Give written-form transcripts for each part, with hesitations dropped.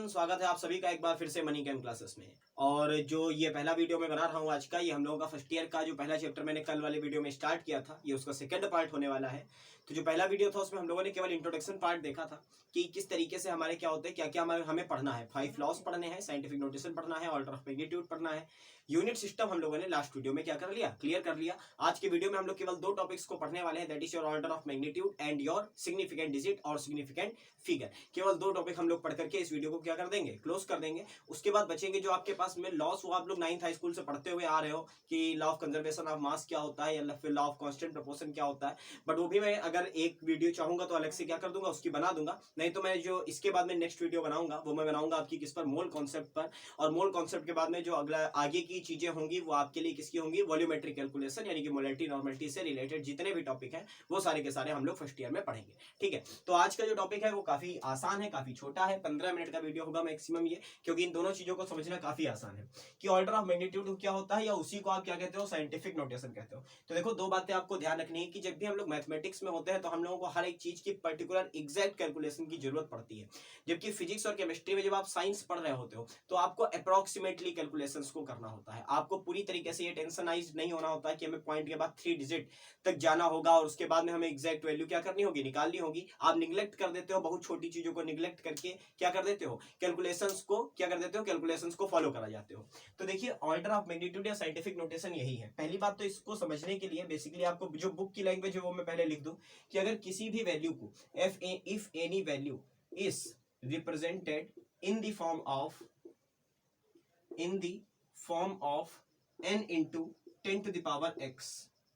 स्वागत है आप सभी का एक बार फिर से मनी कैम क्लासेस में। और जो ये पहला वीडियो मैं बना रहा हूँ आज का, ये हम लोगों का फर्स्ट ईयर का जो पहला चैप्टर मैंने कल वाले वीडियो में स्टार्ट किया था, ये उसका सेकंड पार्ट होने वाला है। तो जो पहला वीडियो था उसमें हम लोगों ने केवल इंट्रोडक्शन पार्ट देखा था कि किस तरीके से हमारे क्या होते हैं, क्या क्या हमें पढ़ना है। 5 लॉस पढ़ने हैं, साइंटिफिक नोटेशन पढ़ना है, ऑर्डर ऑफ मैग्नीट्यूड पढ़ना है, यूनिट सिस्टम हम लोगों ने लास्ट वीडियो में क्या कर लिया, क्लियर कर लिया। आज के वीडियो में हम लोग केवल 2 टॉपिक्स को पढ़ने वाले हैं, that is your order of magnitude and your significant digit और सिग्निफिकेंट फिगर। केवल 2 टॉपिक हम लोग पढ़ करके इस वीडियो को क्या कर देंगे, क्लोज कर देंगे। उसके बाद बचेंगे जो आपके पास में लॉस, वो आप लोग 9th हाई स्कूल से पढ़ते हुए आ रहे हो कि law of conservation of mass क्या होता है या फिर लॉ ऑफ कांस्टेंट प्रोपोर्शन क्या होता है। बट वो भी मैं अगर एक वीडियो चाहूंगा तो अलग से क्या कर दूंगा, उसकी बना दूंगा। नहीं तो मैं जो इसके बाद में नेक्स्ट वीडियो बनाऊंगा वो मैं बनाऊंगा आपकी किस पर, मोल कॉन्सेप्ट पर। और मोल कॉन्सेप्ट के बाद में जो अगला आगे की चीजें होंगी वो आपके लिए किसकी होंगी, वॉल्यूमेट्रिक कैलकुलेशन यानी कि मोलैरिटी नॉर्मलिटी से रिलेटेड जितने भी टॉपिक हैं वो सारे के सारे हम लोग फर्स्ट ईयर में पढ़ेंगे। ठीक है, तो आज का जो टॉपिक है वो काफी आसान है, काफी छोटा है, 15 मिनट का वीडियो होगा मैक्सिमम ये, क्योंकि इन दोनों चीजों को समझना काफी आसान है कि ऑर्डर ऑफ मैग्नीट्यूड क्या होता है या उसी को आप क्या कहते हो, साइंटिफिक नोटेशन कहते हो। तो देखो 2 बातें आपको ध्यान रखनी है कि जब भी हम लोग मैथमेटिक्स में होते हैं तो हम लोगों को हर एक चीज की पर्टिकुलर एग्जैक्ट कैलकुलेशन की जरूरत पड़ती है। जबकि फिजिक्स और केमिस्ट्री में जब आप साइंस पढ़ रहे होते हो तो आपको अप्रोक्सीमेटली कैलकुलेशंस को करना होता है। आपको पूरी तरीके से ये टेंशनाइज नहीं होना होता है कि हमें पॉइंट के बाद 3 डिजिट तक जाना होगा और उसके बाद में हमें एग्जैक्ट वैल्यू क्या करनी होगी, निकालनी होगी। आप निग्लेक्ट कर देते हो, बहुत छोटी चीजों को निग्लेक्ट करके क्या कर देते हो, कैलकुलेशंस को क्या कर देते हो, कैलकुलेशंस को फॉलो करा जाते हो। तो देखिए ऑर्डर ऑफ मैग्नीट्यूड या साइंटिफिक नोटेशन यही है। पहली बात तो इसको समझने के लिए बेसिकली आपको जो बुक की लैंग्वेज है वो मैं पहले लिख दूं कि अगर किसी भी वैल्यू को if any value is represented in the form of n into 10 to the power x,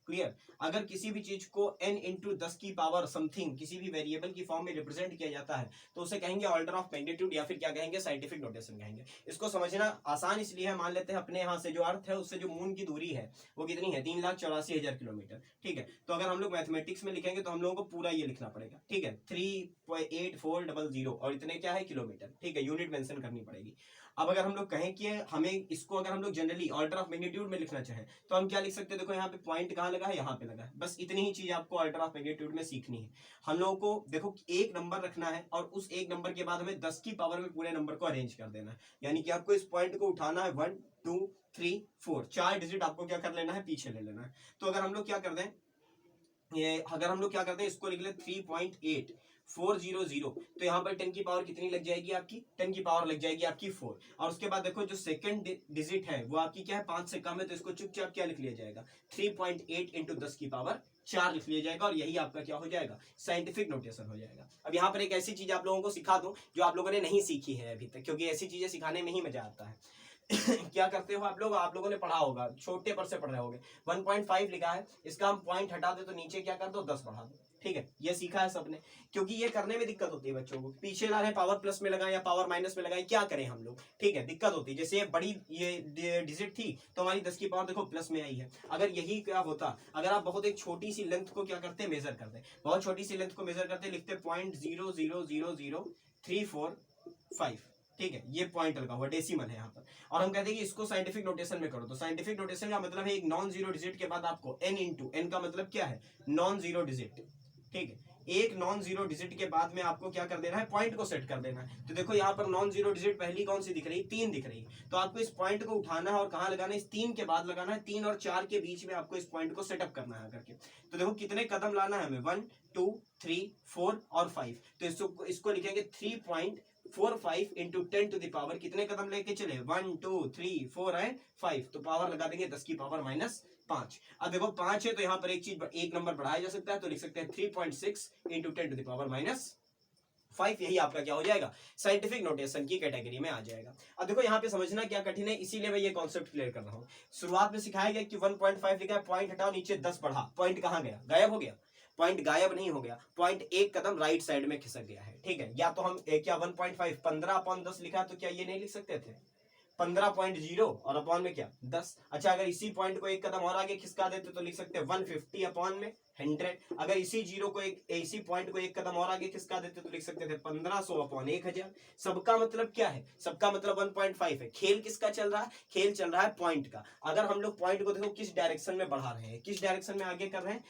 clear. अगर किसी भी चीज को n into 10 की पावर समथिंग किसी भी वेरिएबल की फॉर्म में रिप्रेजेंट किया जाता है तो उसे कहेंगे ऑर्डर ऑफ मैग्नीट्यूड या फिर क्या कहेंगे, साइंटिफिक नोटेशन कहेंगे। इसको समझना आसान इसलिए है, मान लेते हैं अपने यहाँ से जो अर्थ है उससे जो मून की दूरी है वो कितनी है, 3,84,000 किलोमीटर। ठीक है, तो अगर हम लोग मैथमेटिक्स में लिखेंगे तो हम लोगों को पूरा ये लिखना पड़ेगा। ठीक है, 3.8400 और इतने क्या है, किलोमीटर। ठीक है, यूनिट मेंशन करनी पड़ेगी। अब अगर हम लोग कहें कि हमें इसको अगर हम लोग जनरली ऑर्डर ऑफ मैग्नीट्यूड में लिखना चाहें तो हम क्या लिख सकते हैं, देखो यहाँ पे पॉइंट कहाँ लगा है, यहाँ पे लगा है। बस इतनी ही चीज आपको ऑर्डर ऑफ मैग्नीट्यूड में सीखनी है। हम लोगों को देखो एक नंबर रखना है और उस एक नंबर के बाद हमें 10 की पावर में पूरे नंबर को अरेंज कर देना है। यानी कि आपको इस पॉइंट को उठाना है 1 2 3 4, 4 डिजिट आपको क्या कर लेना है, पीछे ले लेना है। तो अगर हम लोग क्या कर दें, इसको लिख ले 3.8400, तो यहाँ पर 10 की पावर कितनी लग जाएगी आपकी, 10 की पावर लग जाएगी आपकी 4। और उसके बाद देखो जो सेकंड डिजिट है वो आपकी क्या है, 5 से कम है, तो इसको चुपचाप क्या लिख लिया जाएगा, 3.8 into 10 की पावर 4 लिख लिया जाएगा और यही आपका क्या हो जाएगा, साइंटिफिक नोटेशन हो जाएगा। अब यहाँ पर एक ऐसी चीज आप लोगों को सिखा दूं जो आप लोगों ने नहीं सीखी है अभी तक, क्योंकि ऐसी चीजें सिखाने में ही मजा आता है। क्या करते हो आप लोगों ने पढ़ा होगा, छोटे पर से पढ़ रहे होगे, 1.5 लिखा है, इसका हम पॉइंट हटा दे तो नीचे क्या कर दो, 10 बढ़ा दो। ठीक है, ये सीखा है सबने, क्योंकि ये करने में दिक्कत होती है बच्चों को, पीछे ला रहे पावर प्लस में लगाए या पावर माइनस में लगाए, क्या करें हम लोग। ठीक है, दिक्कत होती है। जैसे ये बड़ी ये डिजिट थी तो हमारी 10 की पावर देखो प्लस में आई है। अगर यही क्या होता, अगर आप बहुत एक छोटी सी लेंथ को क्या करते, मेजर करते, बहुत छोटी सी लेंथ को मेजर करते, लिखते 0.0000345। ठीक है, ये पॉइंट लगा हुआ डेसिमल है यहाँ पर, और हम कहते हैं कि इसको साइंटिफिक नोटेशन में करो। तो साइंटिफिक नोटेशन का मतलब है एक नॉन जीरो डिजिट के बाद आपको n इंटू, n का मतलब क्या है, नॉन जीरो डिजिट। ठीक है, एक नॉन जीरो डिजिट के बाद में आपको क्या कर देना है, पॉइंट को सेट कर देना है। तो देखो यहाँ पर नॉन जीरो डिजिट पहली कौन सी दिख रही है, 3 दिख रही है, तो आपको इस पॉइंट को उठाना है और कहाँ लगाना है, इस 3 के बाद लगाना है। 3 और 4 के बीच में आपको इस पॉइंट को सेटअप करना है करके। तो देखो कितने कदम लाना है हमें, 1 2 3 4 और 5, तो इसको लिखेंगे 3.45 into 10 to the power, कितने कदम लेके चले, 1 2 3 4 एंड 5, तो पावर लगा देंगे 10 की पावर -5। अब देखो 5 है तो यहाँ पर एक नंबर बढ़ाया जा सकता है, तो लिख सकते हैं 3.6 into 10 to the power -5। यही आपका क्या हो जाएगा, साइंटिफिक नोटेशन की कैटेगरी में आ जाएगा। अब देखो यहाँ पे समझना क्या कठिन है, इसीलिए मैं ये कॉन्सेप्ट क्लियर कर रहा हूँ। शुरुआत में सिखाया गया कि 1.5 लिखा है, पॉइंट हटाओ, नीचे 10 बढ़ा, पॉइंट कहाँ गया, गायब हो गया। पॉइंट गायब नहीं हो गया, पॉइंट एक कदम राइट साइड में खिसक गया है। ठीक है, या तो हम क्या 1.5 15/10 लिखा तो क्या ये नहीं लिख सकते थे, 15.0 और अपॉन में क्या 10। अच्छा, अगर इसी पॉइंट को एक कदम और आगे खिसका देते तो लिख सकते हैं 150 अपॉन में 100। अगर इसी इसी पॉइंट को एक कदम और आगे खिसका देते तो लिख सकते थे 1500 अपॉन 1000। सबका मतलब क्या है, सबका मतलब 1.5 है। खेल किसका चल रहा है, खेल चल रहा है पॉइंट का। अगर हम लोग पॉइंट को देखो किस डायरेक्शन में बढ़ा रहे हैं, किस डायरेक्शन में आगे कर रहे हैं,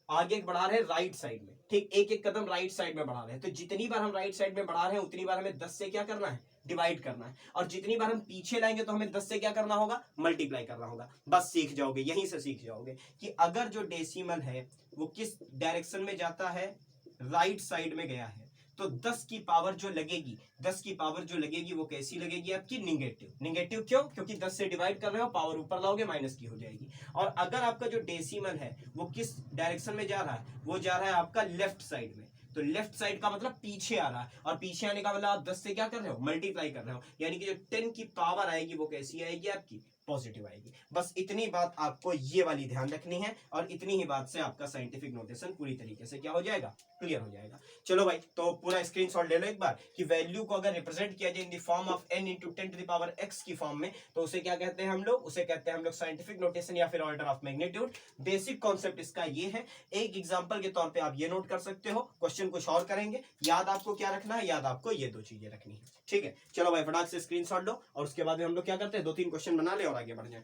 आगे बढ़ा रहे हैं राइट साइड में। ठीक, एक एक कदम राइट साइड में बढ़ा रहे हैं, तो जितनी बार हम राइट साइड में बढ़ा रहे हैं उतनी बार हमें 10 से क्या करना है, डिवाइड करना है, और जितनी बार हम पीछे लाएंगे तो हमें 10 से क्या करना होगा, मल्टीप्लाई करना होगा। बस सीख जाओगे, यहीं से सीख जाओगे कि अगर जो डेसिमल है वो किस डायरेक्शन में जाता है, राइट साइड में गया है, तो 10 की पावर जो लगेगी, 10 की पावर जो लगेगी वो कैसी लगेगी आपकी, निगेटिव। निगेटिव क्यों, क्योंकि 10 से डिवाइड कर रहे हो, पावर ऊपर लाओगे माइनस की हो जाएगी। और अगर आपका जो डेसिमल है वो किस डायरेक्शन में जा रहा है, वो जा रहा है आपका लेफ्ट साइड में, तो लेफ्ट साइड का मतलब पीछे आ रहा है, और पीछे आने का मतलब आप 10 से क्या कर रहे हो, मल्टीप्लाई कर रहे हो, यानी कि जो 10 की पावर आएगी वो कैसी आएगी आपकी, पॉजिटिव आएगी। बस इतनी बात आपको ये वाली ध्यान रखनी है, और इतनी ही बात से आपका साइंटिफिक नोटेशन पूरी तरीके से क्या हो जाएगा, क्लियर हो जाएगा। चलो भाई, तो पूरा स्क्रीनशॉट ले लो एक बार कि वैल्यू को अगर रिप्रेजेंट किया जाए in the form of n × 10⁻x की फॉर्म में, तो उसे क्या कहते हैं हम लोग, उसे कहते हैं हम लोग साइंटिफिक नोटेशन या फिर order of magnitude. Basic concept इसका ये है, एक एग्जांपल के तौर पे आप ये नोट कर सकते हो, क्वेश्चन कुछ और करेंगे, याद आपको क्या रखना है, याद आपको ये दो चीजें रखनी है, ठीक है। चलो भाई फटाक से स्क्रीनशॉट लो, और उसके बाद में हम लोग क्या करते हैं, 2-3 क्वेश्चन बना ले और आगे बढ़ जाए।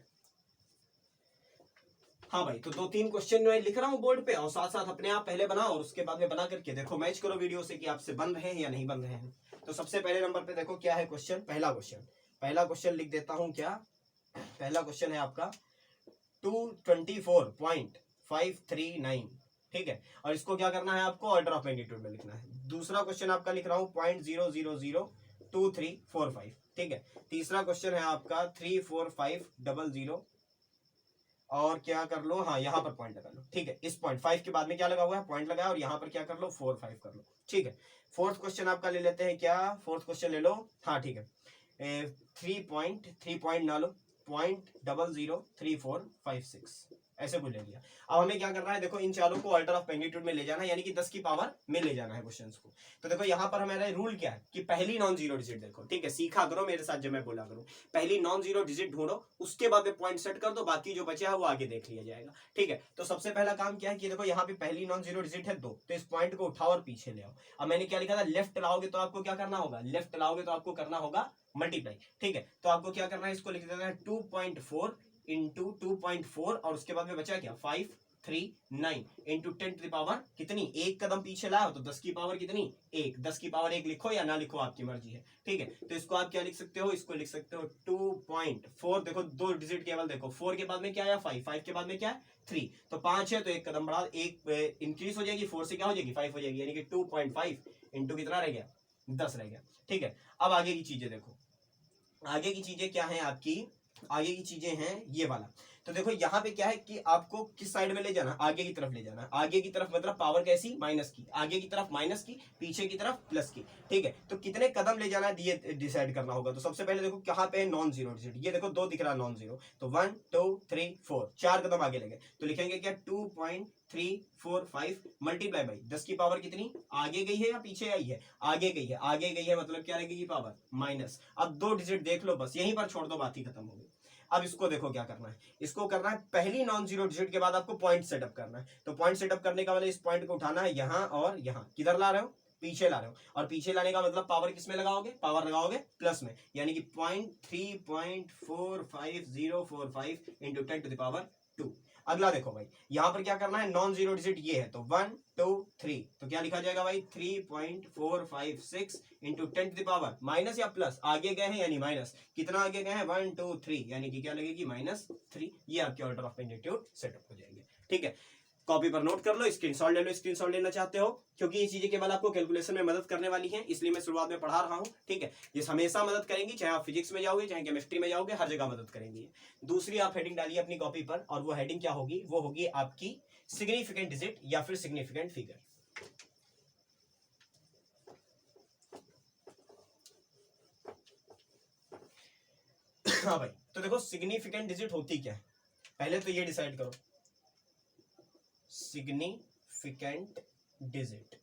हाँ भाई, तो 2-3 क्वेश्चन मैं लिख रहा हूँ बोर्ड पे, और साथ साथ अपने आप पहले बनाओ और उसके बाद में बना करके देखो, मैच करो वीडियो से कि आपसे बन रहे हैं या नहीं बन रहे हैं। तो सबसे पहले नंबर पे देखो क्या है क्वेश्चन, पहला क्वेश्चन लिख देता हूँ क्या, पहला क्वेश्चन है आपका 224.539, ठीक है, और इसको क्या करना है आपको, ऑर्डर ऑफ मैग्नीट्यूड में लिखना है। दूसरा क्वेश्चन आपका लिख रहा हूँ 0.0002345, ठीक है। तीसरा क्वेश्चन है आपका 34500, और क्या कर लो, हाँ यहाँ पर पॉइंट लगा लो, ठीक है। इस पॉइंट 5 के बाद में क्या लगा हुआ है, पॉइंट लगाया, और यहाँ पर क्या कर लो, 4-5 कर लो, ठीक है। फोर्थ क्वेश्चन आपका ले लेते हैं क्या, फोर्थ क्वेश्चन ले लो, हाँ ठीक है, 3 पॉइंट ना लो, 0.003456 ऐसे कुछ ले लिया। अब हमें क्या करना है, देखो इन चारों को ऑर्डर ऑफ मैग्नीट्यूड में ले जाना है, यानी कि 10 की पावर में ले जाना है क्वेश्चंस को। तो देखो यहाँ पर हमारा रूल क्या है कि पहली नॉन जीरो डिजिट देखो, ठीक है, सीखा करो मेरे साथ जब मैं बोला करूँ, पहली नॉन जीरो डिजिट ढूंढो, उसके बाद में पॉइंट सेट कर दो, बाकी जो बचा है वो आगे देख लिया जाएगा, ठीक है। तो सबसे पहला काम क्या है कि देखो यहाँ पे पहली नॉन जीरो डिजिट है 2, तो इस पॉइंट को उठाओ और पीछे ले आओ। अब मैंने क्या लिखा था, लेफ्ट लाओगे तो आपको क्या करना होगा, लेफ्ट लाओगे तो आपको करना होगा मल्टीप्लाई, ठीक है। तो आपको क्या करना है, इसको लिख देना है 2.4 इंटू 2.4, और उसके बाद में बचा क्या, 539 इंटू 10⁻, कितनी, एक कदम पीछे लाओ तो 10 की पावर कितनी, 1, 10 की पावर 1 लिखो या ना लिखो आपकी मर्जी है, ठीक है। तो इसको आप क्या लिख सकते हो, इसको लिख सकते हो 2.4, देखो 2 डिजिट केवल देखो, 4 के बाद में क्या है 5 के बाद में क्या है 3, तो 5 है तो एक कदम बढ़ा, एक इंक्रीज हो जाएगी, 4 से क्या हो जाएगी 5 हो जाएगी, यानी कि 2.5 इंटू कितना रह गया, 10 रह गया, ठीक है। अब आगे की चीजें देखो, आगे की चीजें क्या है आपकी, आगे की चीजें हैं ये वाला। तो देखो यहाँ पे क्या है कि आपको किस साइड में ले जाना, आगे की तरफ ले जाना, आगे की तरफ मतलब पावर कैसी, माइनस की, आगे की तरफ माइनस की, पीछे की तरफ प्लस की, ठीक है। तो कितने कदम ले जाना है ये डिसाइड करना होगा। तो सबसे पहले देखो कहाँ पे है नॉन जीरो डिजिट, ये देखो 2 दिख रहा है नॉन जीरो, तो 1 2 3 4 4 कदम आगे लगे, तो लिखेंगे क्या 2.345 मल्टीप्लाई बाई 10 की पावर कितनी, आगे गई है या पीछे आई है, आगे गई है, आगे गई है मतलब क्या लगेगी पावर, माइनस। अब 2 डिजिट देख लो, बस यहीं पर छोड़ दो, बात ही खत्म हो गई। अब इसको देखो क्या करना है, इसको करना है पहली नॉन जीरो डिजिट के बाद आपको पॉइंट सेटअप करना है। तो पॉइंट सेटअप करने का मतलब इस पॉइंट को उठाना है यहाँ और यहाँ, किधर ला रहे हो, पीछे ला रहे हो, और पीछे लाने का मतलब पावर किस में लगाओगे, पावर लगाओगे प्लस में, यानी कि 3.45045 इंटू 10⁻²। अगला देखो भाई, यहाँ पर क्या करना है, नॉन जीरो डिजिट ये है, तो 1 2 3, तो क्या लिखा जाएगा भाई 3.456 इंटू 10⁻, माइनस या प्लस, आगे गए हैं यानी माइनस, कितना आगे गए हैं 1 2 3, यानी कि क्या लगेगी -3, ये आपके ऑर्डर ऑफ मैग्नीट्यूड सेटअप हो जाएंगे, ठीक है। कॉपी पर नोट कर लो, स्क्रीनशॉट ले लो, स्क्रीनशॉट लेना चाहते हो, क्योंकि ये चीजें केवल आपको कैलकुलेशन में मदद करने वाली हैं, इसलिए मैं शुरुआत में पढ़ा रहा हूं, ठीक है। ये हमेशा मदद करेंगी, चाहे आप फिजिक्स में जाओगे, चाहे केमिस्ट्री में जाओगे, हर जगह मदद करेंगी। दूसरी आप हेडिंग डालिए अपनी कॉपी पर, और वो हेडिंग क्या होगी, वो होगी आपकी सिग्निफिकेंट डिजिट या फिर सिग्निफिकेंट फिगर। हाँ भाई, तो देखो सिग्निफिकेंट डिजिट होती क्या है, पहले तो ये डिसाइड करो, सिग्निफिकेंट डिजिट।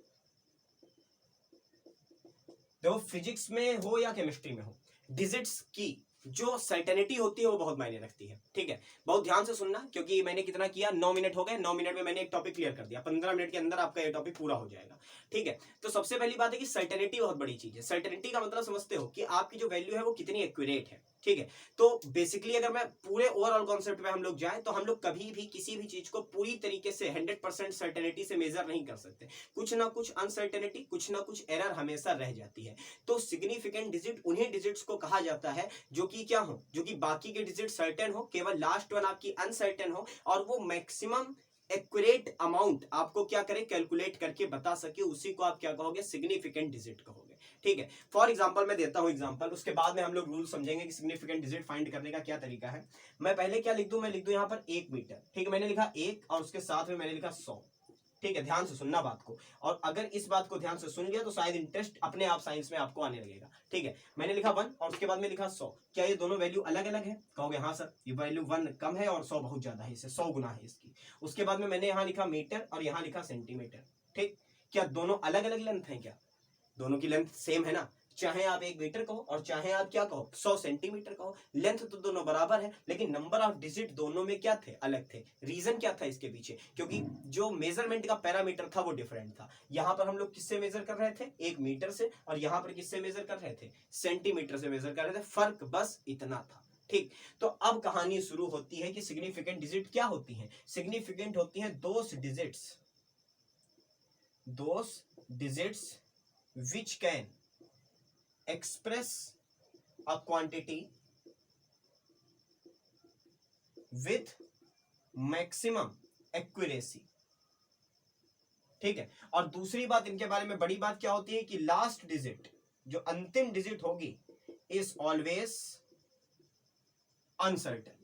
देखो फिजिक्स में हो या केमिस्ट्री में हो, डिजिट्स की जो सर्टेनिटी होती है वो बहुत मायने रखती है, ठीक है। बहुत ध्यान से सुनना, क्योंकि मैंने कितना किया, 9 मिनट हो गए, 9 मिनट में मैंने एक टॉपिक क्लियर कर दिया, 15 मिनट के अंदर आपका ये टॉपिक पूरा हो जाएगा, ठीक है। तो सबसे पहली बात है कि सर्टेनिटी बहुत बड़ी चीज है। सर्टेनिटी का मतलब समझते हो कि आपकी जो वैल्यू है वो कितनी एक्यूरेट है, ठीक है। तो बेसिकली अगर मैं पूरे ओवरऑल कॉन्सेप्ट पे हम लोग जाएं तो हम लोग कभी भी किसी भी चीज को पूरी तरीके से 100% सर्टेनिटी से मेजर नहीं कर सकते, कुछ ना कुछ अनसर्टेनिटी, कुछ ना कुछ एरर हमेशा रह जाती है। तो सिग्निफिकेंट डिजिट उन्हीं डिजिट्स को कहा जाता है जो कि क्या हो, जो कि बाकी के डिजिट सर्टेन हो, केवल लास्ट वन आपकी अनसर्टेन हो, और वो मैक्सिमम एक्यूरेट अमाउंट आपको क्या करे, कैलकुलेट करके बता सके, उसी को आप क्या कहोगे, सिग्निफिकेंट डिजिट कहोगे। ठीक है। फॉर एग्जांपल मैं देता हूं एग्जांपल, उसके बाद में हम लोग रूल समझेंगे कि सिग्निफिकेंट डिजिट फाइंड करने का क्या तरीका है। मैं पहले क्या लिख दूं, मैं लिख दूं यहां पर 1 मीटर। ठीक है, मैंने लिखा 1 और उसके साथ में मैंने लिखा 100। ठीक है, ध्यान से सुनना बात को, और अगर इस बात को ध्यान से सुन लिया तो शायद इंटरेस्ट अपने आप साइंस में आपको आने लगेगा। ठीक है, मैंने लिखा 1 और उसके बाद में लिखा 100। क्या ये दोनों वैल्यू अलग अलग है? कहोगे हाँ सर, ये वैल्यू 1 कम है और 100 बहुत ज्यादा है, इससे 100 गुना है इसकी। उसके बाद में मैंने यहाँ लिखा मीटर और यहाँ लिखा सेंटीमीटर। ठीक, क्या दोनों अलग अलग लेंथ है? क्या दोनों की लेंथ सेम है ना? चाहे आप 1 मीटर कहो और चाहे आप क्या कहो, 100 सेंटीमीटर कहो, लेंथ तो दोनों बराबर है, लेकिन नंबर ऑफ डिजिट दोनों में क्या थे, अलग थे। रीजन क्या था इसके पीछे? क्योंकि जो मेजरमेंट का पैरामीटर था वो डिफरेंट था। यहां पर हम लोग किससे मेजर कर रहे थे, 1 मीटर से, और यहां पर किससे मेजर कर रहे थे, सेंटीमीटर से मेजर कर रहे थे। फर्क बस इतना था। ठीक, तो अब कहानी शुरू होती है कि सिग्निफिकेंट डिजिट क्या होती है। सिग्निफिकेंट होती है दोस digits which can express a quantity with maximum accuracy। ठीक है, और दूसरी बात इनके बारे में बड़ी बात क्या होती है कि लास्ट डिजिट, जो अंतिम डिजिट होगी, इज ऑलवेज अनसर्टेन।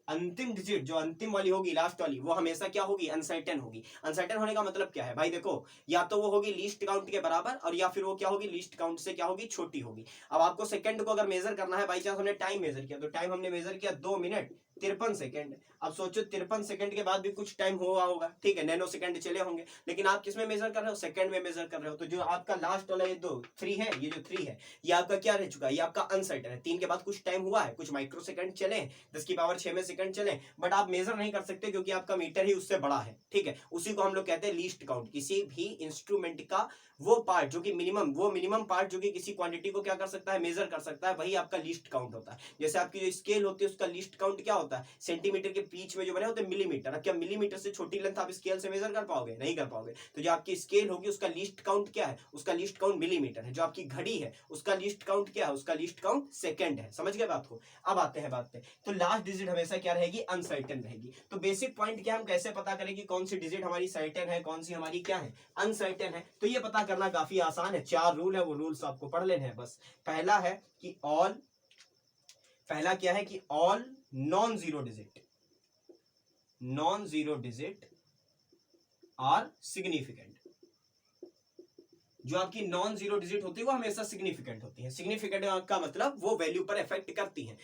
अंतिम डिजिट जो अंतिम वाली होगी, लास्ट वाली, वो हमेशा क्या होगी, अनसर्टेन होगी। अनसर्टेन होने का मतलब क्या है भाई, देखो, या तो वो होगी लीस्ट काउंट के बराबर, और या फिर वो क्या होगी, लीस्ट काउंट से क्या होगी, छोटी होगी। अब आपको सेकंड को अगर मेजर करना है, बाई चांस हमने टाइम मेजर किया, तो टाइम हमने मेजर किया 2 मिनट 53 सेकंड। अब सोचो 53 सेकंड के बाद भी कुछ टाइम हुआ होगा, ठीक है, नैनो सेकंड चले होंगे, लेकिन आप किस में मेजर कर रहे हो, सेकंड में मेजर कर रहे हो। तो जो आपका लास्ट वाला ये 3 है, ये जो 3 है, ये आपका क्या रह चुका है, ये आपका अनसर्टेन है। 3 के बाद कुछ टाइम हुआ है, कुछ माइक्रो सेकंड चले, 10 की पावर 6 में सेकंड चले, बट आप मेजर नहीं कर सकते क्योंकि आपका मीटर ही उससे बड़ा है। ठीक है, उसी को हम लोग कहते हैं लीस्ट काउंट। किसी भी इंस्ट्रूमेंट का वो पार्ट जो कि मिनिमम पार्ट जो कि किसी क्वांटिटी को क्या कर सकता है, मेजर कर सकता है, वही आपका लीस्ट काउंट होता है। जैसे आपकी जो स्केल होती है उसका लीस्ट काउंट क्या होता है, सेंटीमीटर के बीच में जो बने होते हैं मिलीमीटर। अब क्या मिलीमीटर से छोटी लेंथ आप स्केल से मेजर कर पाओगे, नहीं कर पाओगे। तो जो आपकी स्केल होगी उसका लीस्ट काउंट क्या है, उसका लीस्ट काउंट मिलीमीटर है। जो आपकी घड़ी है उसका लीस्ट काउंट क्या है, उसका लीस्ट काउंट सेकंड है। समझ गए बात को? अब आते हैं बात पे। तो लास्ट डिजिट हमेशा क्या रहेगी, अनसर्टेन रहेगी। तो बेसिक पॉइंट क्या, हम कैसे पता करें कि कौन सी डिजिट हमारी सर्टेन है, कौन सी हमारी क्या है, अनसर्टेन है। तो ये पता करना काफी आसान है। 4 रूल है, वो रूल्स आपको पढ़ लेने हैं बस। पहला है कि पहला क्या है कि all non zero digit are significant. जो आपकी नॉन जीरो डिजिट होती है वो हमेशा सिग्निफिकेंट होती है। सिग्निफिकेंट का मतलब वो वैल्यू पर इफेक्ट करती है।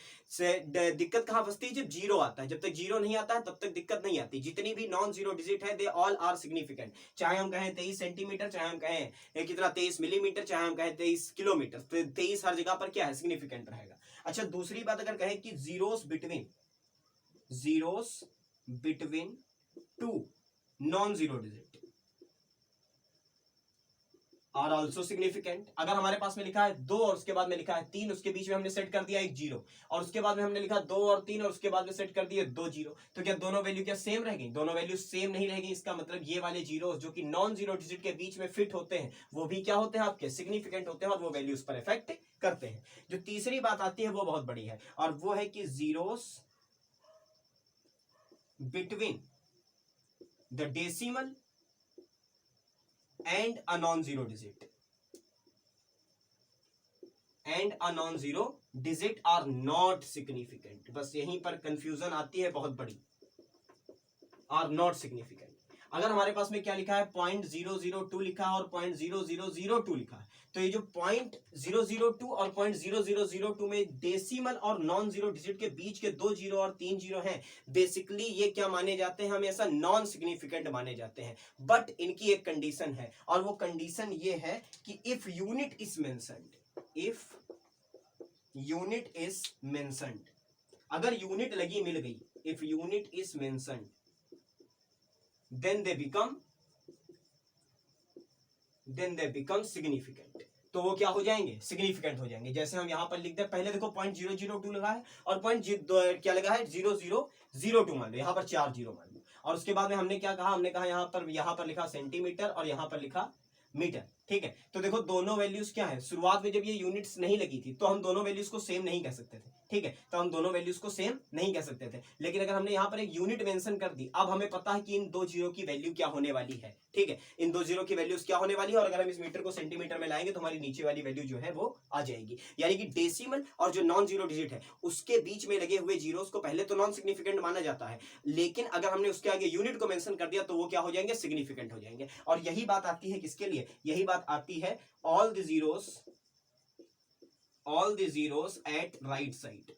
दिक्कत कहां फंसती है, जब जीरो आता है। जब तक जीरो नहीं आता है तब तक दिक्कत नहीं आती। जितनी भी नॉन जीरो डिजिट है दे ऑल आर सिग्निफिकेंट। चाहे हम कहें 23 सेंटीमीटर, चाहे हम कहें कितना 23 मिलीमीटर, चाहे हम कहें 23 किलोमीटर, तो 23 हर जगह पर क्या है, सिग्निफिकेंट रहेगा। अच्छा, दूसरी बात अगर कहें कि zeros between 2 non zero digit are also significant. अगर हमारे पास में लिखा है 2 और उसके बाद में लिखा है 3, उसके बीच में हमने सेट कर दिया एक जीरो, और उसके बाद में हमने लिखा 2 और 3 और उसके बाद में सेट कर दिए 2 जीरो, तो क्या दोनों वैल्यू क्या सेम रहेगी? दोनों वैल्यू सेम नहीं रहेगी। इसका मतलब ये वाले जीरो जो कि नॉन जीरो डिजिट के बीच में फिट होते हैं वो भी क्या होते हैं, आपके सिग्निफिकेंट होते हैं, और वो वैल्यूज पर इफेक्ट करते हैं। जो तीसरी बात आती है वो बहुत बड़ी है, और वो है कि zeros between the decimal and a non-zero digit are not significant। बस यहीं पर कंफ्यूजन आती है बहुत बड़ी, are not significant। अगर हमारे पास में क्या लिखा है, 0.002 लिखा है और 0.0002 लिखा है, तो ये जो 0.002 और 0.0002 में डेसिमल और नॉन जीरो डिजिट के बीच के 2 जीरो और 3 जीरो हैं, बेसिकली ये क्या माने जाते हैं, हमेशा नॉन सिग्निफिकेंट माने जाते हैं। बट इनकी एक कंडीशन है, और वो कंडीशन ये है कि इफ यूनिट इज मेंशन्ड, अगर यूनिट लगी मिल गई, if unit is mentioned then they become significant। तो वो क्या हो जाएंगे, सिग्निफिकेंट हो जाएंगे। जैसे हम यहाँ पर लिखते हैं, पहले देखो 0.002 लगा है और क्या लगा है 0002 मान लो, यहाँ पर 4 जीरो मान लो। और उसके बाद में हमने क्या कहा, हमने कहा यहाँ पर लिखा सेंटीमीटर और यहाँ पर लिखा मीटर। ठीक है, तो देखो दोनों वैल्यूज क्या है, शुरुआत में जब ये यूनिट्स नहीं लगी थी तो हम दोनों वैल्यूज को सेम नहीं कह सकते थे। ठीक है, तो हम दोनों वैल्यूज को सेम नहीं कह सकते थे, लेकिन अगर हमने यहाँ पर एक यूनिट मेंशन कर दी, अब हमें पता है कि इन दो जीरो की वैल्यू क्या होने वाली है। ठीक है, इन दो जीरो की वैल्यूज क्या होने वाली है, और अगर हम इस मीटर को सेंटीमीटर में लाएंगे तो हमारी नीचे वाली वैल्यू जो है वो आ जाएगी। यानी कि डेसिमल और जो नॉन जीरो डिजिट है उसके बीच में लगे हुए जीरोस को पहले तो नॉन सिग्निफिकेंट माना जाता है, लेकिन अगर हमने उसके आगे यूनिट को मेंशन कर दिया तो वो क्या हो जाएंगे, सिग्निफिकेंट हो जाएंगे। और यही बात आती है किसके लिए, यही बात आती है all the zeros at right side,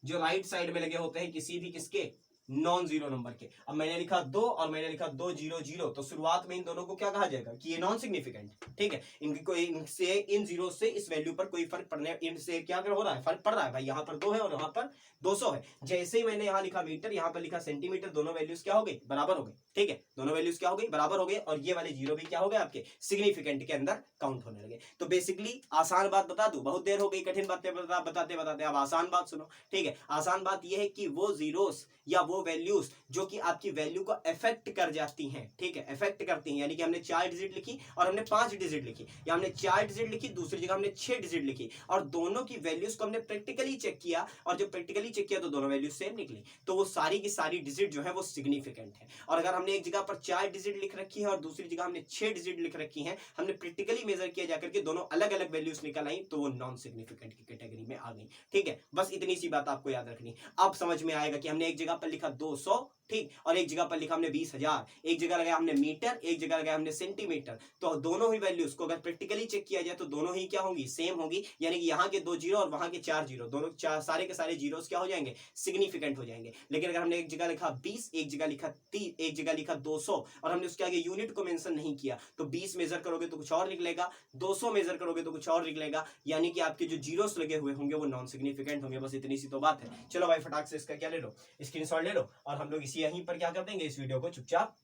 जो राइट साइड में लगे होते हैं किसी भी किसके, नॉन जीरो नंबर के। अब मैंने लिखा 2 और मैंने लिखा 2 0 0, तो शुरुआत में इन दोनों को क्या कहा जाएगा कि ये नॉन सिग्निफिकेंट। ठीक है, इनकी कोई इनसे इन जीरो से इस वैल्यू पर कोई फर्क पड़ने, इनसे क्या हो रहा है, फर्क पड़ रहा है भाई, यहाँ पर 2 है और यहाँ पर 200 है। जैसे ही मैंने यहाँ लिखा मीटर, यहाँ पर लिखा सेंटीमीटर, दोनों वैल्यूज क्या हो गई, बराबर हो गई। ठीक है, दोनों वैल्यूज क्या हो गई, बराबर हो गए, और ये वाले जीरो भी क्या हो गए आपके सिग्निफिकेंट के अंदर काउंट होने लगे। तो बेसिकली आसान बात बता दूं, बहुत देर हो गई कठिन बातें बताते बताते, अब आसान बात सुनो। ठीक है, आसान बात यह है कि वो जीरोस या वो वैल्यूज जो कि आपकी वैल्यू को अफेक्ट कर जाती हैं। ठीक है, अफेक्ट करती हैं, यानी कि हमने 4 डिजिट लिखी और हमने 5 डिजिट लिखी, या हमने 4 डिजिट लिखी, दूसरी जगह हमने 6 डिजिट लिखी, और दोनों की वैल्यूज को हमने प्रैक्टिकली चेक किया, और जब प्रैक्टिकली चेक किया तो दोनों वैल्यूज सेम निकली, तो वो सारी की सारी डिजिट जो है वो सिग्निफिकेंट है। और अगर हमने एक जगह पर 4 डिजिट लिख रखी है और दूसरी जगह हमने 6 डिजिट लिख रखी है, हमने प्रैक्टिकली मेजर किया जाकर के दोनों अलग अलग वैल्यूज निकल आई, तो वो नॉन सिग्निफिकेंट की कैटेगरी में आ गई। ठीक है, बस इतनी सी बात आपको याद रखनी। अब समझ में आएगा कि हमने एक जगह पर लिखा 200, ठीक, और एक जगह पर लिखा हमने 20,000, एक जगह लगाया हमने मीटर, एक जगह लगाया हमने सेंटीमीटर, तो दोनों ही वैल्यूज को अगर प्रैक्टिकली चेक किया जाए तो दोनों ही क्या होंगी, सेम होंगी। यानी कि यहाँ के 2 जीरो और वहां के 4 जीरो, दोनों सारे के सारे जीरोस क्या हो जाएंगे, सिग्निफिकेंट हो जाएंगे। लेकिन अगर हमने एक जगह लिखा 20, एक जगह लिखा 30, एक जगह लिखा 200 और हमने उसके आगे यूनिट को मेंशन नहीं किया, तो 20 मेजर करोगे तो कुछ और निकलेगा, 200 मेजर करोगे तो कुछ और निकलेगा, यानी कि आपके जो जीरोस लगे हुए होंगे वो नॉन सिग्निफिकेंट होंगे। बस इतनी सी तो बात है। चलो भाई फटाक से इसका क्या ले लो, स्क्रीनशॉट ले लो, और हम लोग इसी यहीं पर क्या कर देंगे, इस वीडियो को चुपचाप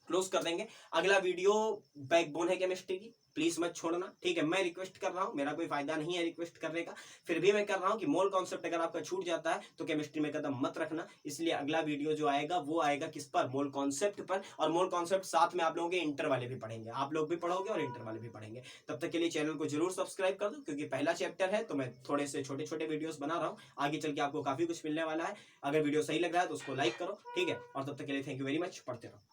क्लोज कर देंगे। अगला वीडियो बैकबोन है केमिस्ट्री की, प्लीज मत छोड़ना। ठीक है, मैं रिक्वेस्ट कर रहा हूं, मेरा कोई फायदा नहीं है रिक्वेस्ट करने का, फिर भी मैं कर रहा हूं कि मोल कॉन्सेप्ट अगर आपका छूट जाता है तो केमिस्ट्री में कदम मत रखना। इसलिए अगला वीडियो जो आएगा वो आएगा किस पर, मोल कॉन्सेप्ट पर, और मोल कॉन्सेप्ट साथ में आप लोगों के इंटर वाले भी पढ़ेंगे, आप लोग भी पढ़ोगे और इंटर वाले भी पढ़ेंगे। तब तक के लिए चैनल को जरूर सब्सक्राइब कर दो, क्योंकि पहला चैप्टर है तो मैं थोड़े से छोटे छोटे वीडियोस बना रहा हूँ, आगे चल के आपको काफी कुछ मिलने वाला है। अगर वीडियो सही लग रहा है तो उसको लाइक करो। ठीक है, और तब तक के लिए थैंक यू वेरी मच, पढ़ते रहो।